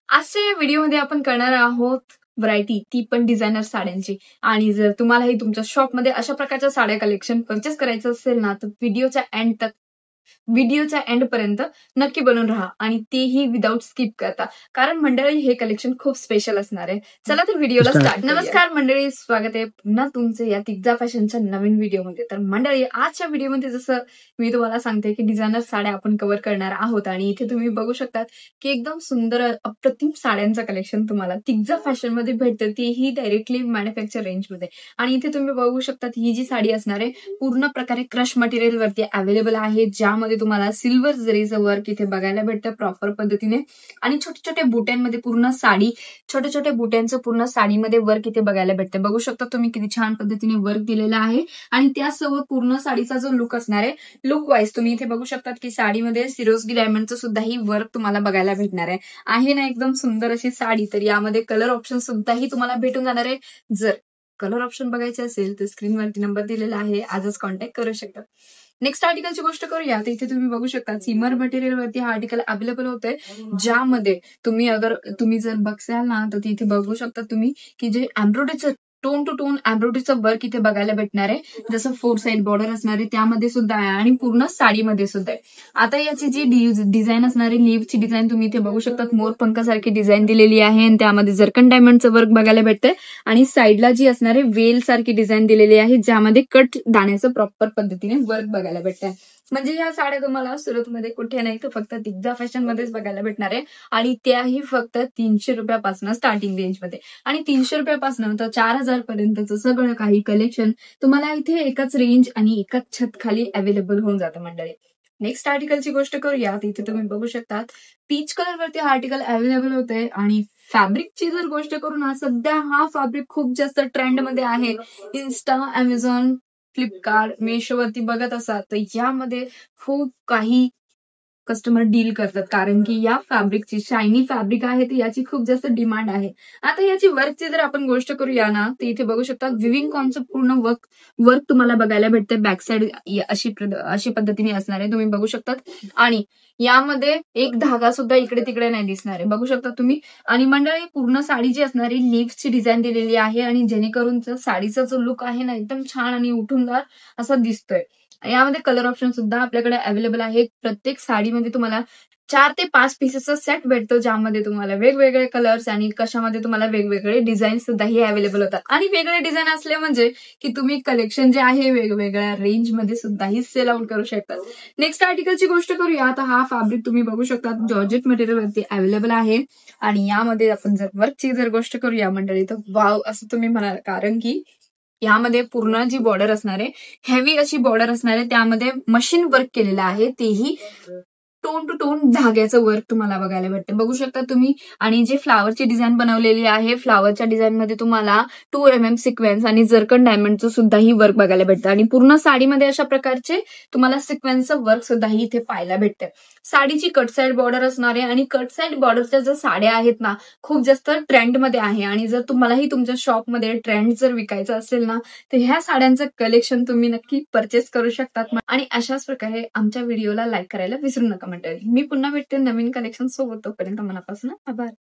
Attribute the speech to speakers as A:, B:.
A: आजच्या या व्हिडिओमध्ये आपण करणार आहोत व्हरायटी, ती पण डिझायनर साड्यांची. आणि जर तुम्हालाही तुमच्या शॉपमध्ये अशा प्रकारच्या साड्या कलेक्शन परचेस करायचं असेल ना, तर व्हिडिओच्या एंड पर्यंत नक्की बनून राहा आणि तेही विदाऊट स्किप करता, कारण मंडळी हे कलेक्शन खूप स्पेशल असणार आहे. चला तर व्हिडिओला स्टार्ट. नमस्कार मंडळी, स्वागत आहे पुन्हा तुमचे या तिग्जा फॅशनच्या नवीन व्हिडिओमध्ये. तर मंडळी, आजच्या व्हिडिओमध्ये जसं मी तुम्हाला सांगते की डिझायनर साड्या आपण कव्हर करणार आहोत आणि इथे तुम्ही बघू शकतात की एकदम सुंदर अप्रतिम साड्यांचं कलेक्शन तुम्हाला तिग्जा फॅशन मध्ये भेटतं, तेही डायरेक्टली मॅन्युफॅक्चर रेंजमध्ये. आणि इथे तुम्ही बघू शकतात ही जी साडी असणार आहे पूर्ण प्रकारे क्रश मटेरियल वरती अवेलेबल आहे, ज्यामध्ये तुम्हाला सिल्वर जरीचं वर्क इथे बघायला भेटतं प्रॉपर पद्धतीने. आणि छोटे छोटे बुट्यांमध्ये पूर्ण साडी, छोट्या छोट्या बुट्यांचं पूर्ण साडीमध्ये वर्क इथे बघायला भेटतं. बघू शकता तुम्ही किती छान पद्धतीने वर्क दिलेला आहे. आणि त्यासोबत पूर्ण साडीचा जो लुक असणार आहे, लुक वाईज तुम्ही इथे बघू शकतात की साडीमध्ये सिरोस्की डायमंडचं सुद्धा ही वर्क तुम्हाला बघायला भेटणार आहे ना एकदम सुंदर अशी साडी. तर यामध्ये कलर ऑप्शन सुद्धाही तुम्हाला भेटून जाणार आहे. जर कलर ऑप्शन बघायचे असेल तर स्क्रीनवरती नंबर दिलेला आहे, आजच कॉन्टॅक्ट करू शकता. नेक्स्ट आर्टिकलची गोष्ट करूया तर इथे तुम्ही बघू शकता सिमर मटेरियल वरती हा आर्टिकल अवेलेबल होतोय, ज्यामध्ये तुम्ही जर बघसाल ना तर इथे बघू शकता तुम्ही की जे एम्ब्रॉयडरीचं टोन टू टोन एम्ब्रॉयडरीचं वर्क इथे बघायला भेटणार आहे, जसं 4 साइड बॉर्डर असणार आहे त्यामध्ये सुद्धा आहे आणि पूर्ण साडीमध्ये सुद्धा आहे. आता याची जी डिझाईन असणार आहे, लीव्हची डिझाईन तुम्ही इथे बघू शकता, मोर पंखासारखी डिझाईन दिलेली आहे आणि त्यामध्ये जर्कन डायमंडचं वर्क बघायला भेटतंय. आणि साईडला जी असणार आहे वेल सारखी डिझाईन दिलेली आहे, ज्यामध्ये कट दाण्याचं प्रॉपर पद्धतीने वर्क बघायला भेटतंय. म्हणजे ह्या साड्या तुम्हाला सुरतमध्ये कुठे नाही तर फक्त तिग्जा फॅशन मध्येच बघायला भेटणार आहे, आणि त्याही फक्त 300 रुपयापासून स्टार्टिंग रेंजमध्ये. आणि 300 रुपयापासून तर 4000 पर्यंतचं सगळं काही कलेक्शन तुम्हाला इथे एकाच रेंज आणि एकाच छत खाली अवेलेबल होऊन जातं मंडळी. नेक्स्ट आर्टिकलची गोष्ट करूया, इथे तुम्ही बघू शकतात पीच कलर वरती हा आर्टिकल अवेलेबल होतंय. आणि फॅब्रिकची जर गोष्ट करू ना, सध्या हा फॅब्रिक खूप जास्त ट्रेंडमध्ये आहे. इन्स्टा, अमेझॉन, फ्लिपकार्ट, मेशोवरती बघत असाल तर यामध्ये खूप काही कस्टमर डील करतात, कारण की या फॅब्रिकची शायनी फॅब्रिक आहे तर याची खूप जास्त डिमांड आहे. आता याची वर्कची जर आपण गोष्ट करूया ना, तर इथे बघू शकता विविंग कॉन्सेप्ट पूर्ण वर्क तुम्हाला बघायला भेटते. बॅक साइड अशी पद्धतीने असणार आहे, तुम्ही बघू शकतात. आणि यामध्ये एक धागा सुद्धा इकडे तिकडे नाही दिसणार आहे, बघू शकता तुम्ही. आणि मंडळी, पूर्ण साडी जी असणार आहे लीव्हची डिझाईन दिलेली आहे, आणि जेणेकरून साडीचा जो लुक आहे ना एकदम छान आणि उठूनदार असा दिसतोय. यामध्ये कलर ऑप्शन सुद्धा आपल्याकडे अवेलेबल आहे. प्रत्येक साडीमध्ये तुम्हाला 4 ते 5 पीसेसचा सेट भेटतो, ज्यामध्ये तुम्हाला वेगवेगळे कलर्स आणि कशामध्ये तुम्हाला वेगवेगळे डिझाईन सुद्धाही अवेलेबल होतात. आणि वेगळे डिझाईन असले म्हणजे की तुम्ही कलेक्शन जे आहे वेगवेगळ्या रेंजमध्ये सुद्धाही सेल आउट करू शकतात. नेक्स्ट आर्टिकलची गोष्ट करूया, आता हा फॅब्रिक तुम्ही बघू शकता जॉर्जेट मटेरियलवरती अवेलेबल आहे. आणि यामध्ये आपण जर वर्कची जर गोष्ट करूया मंडळी तर वाव असं तुम्ही म्हणाल, कारण की यामध्ये पूर्ण जी बॉर्डर असणार आहे हेवी अशी बॉर्डर असणार आहे, त्यामध्ये मशीन वर्क केलेलं आहे, तेही टोन टू टोन धाग्याचं वर्क तुम्हाला बघायला भेटतं, बघू शकता तुम्ही. आणि जे फ्लावरची डिझाईन बनवलेली आहे, फ्लावरच्या डिझाईन मध्ये तुम्हाला 2 सिक्वेन्स आणि जर्कन डायमंडचं सुद्धाही वर्क बघायला भेटतं. आणि पूर्ण साडीमध्ये अशा प्रकारचे तुम्हाला सिक्वेन्सचं वर्क सुद्धाही इथे पाहायला भेटतं. साडीची कट साइड बॉर्डर असणार आहे, आणि कट साइड बॉर्डरच्या ज्या साड्या आहेत ना खूप जास्त ट्रेंडमध्ये आहे. आणि जर तुम्हालाही तुमच्या शॉपमध्ये ट्रेंड जर विकायचं असेल ना, तर ह्या साड्यांचं कलेक्शन तुम्ही नक्की परचेस करू शकतात. आणि अशाच प्रकारे आमच्या व्हिडिओला लाईक करायला विसरू नका मंडळी. मी पुन्हा भेटते नवीन कलेक्शन सोबत, तोपर्यंत मनापासून आभार.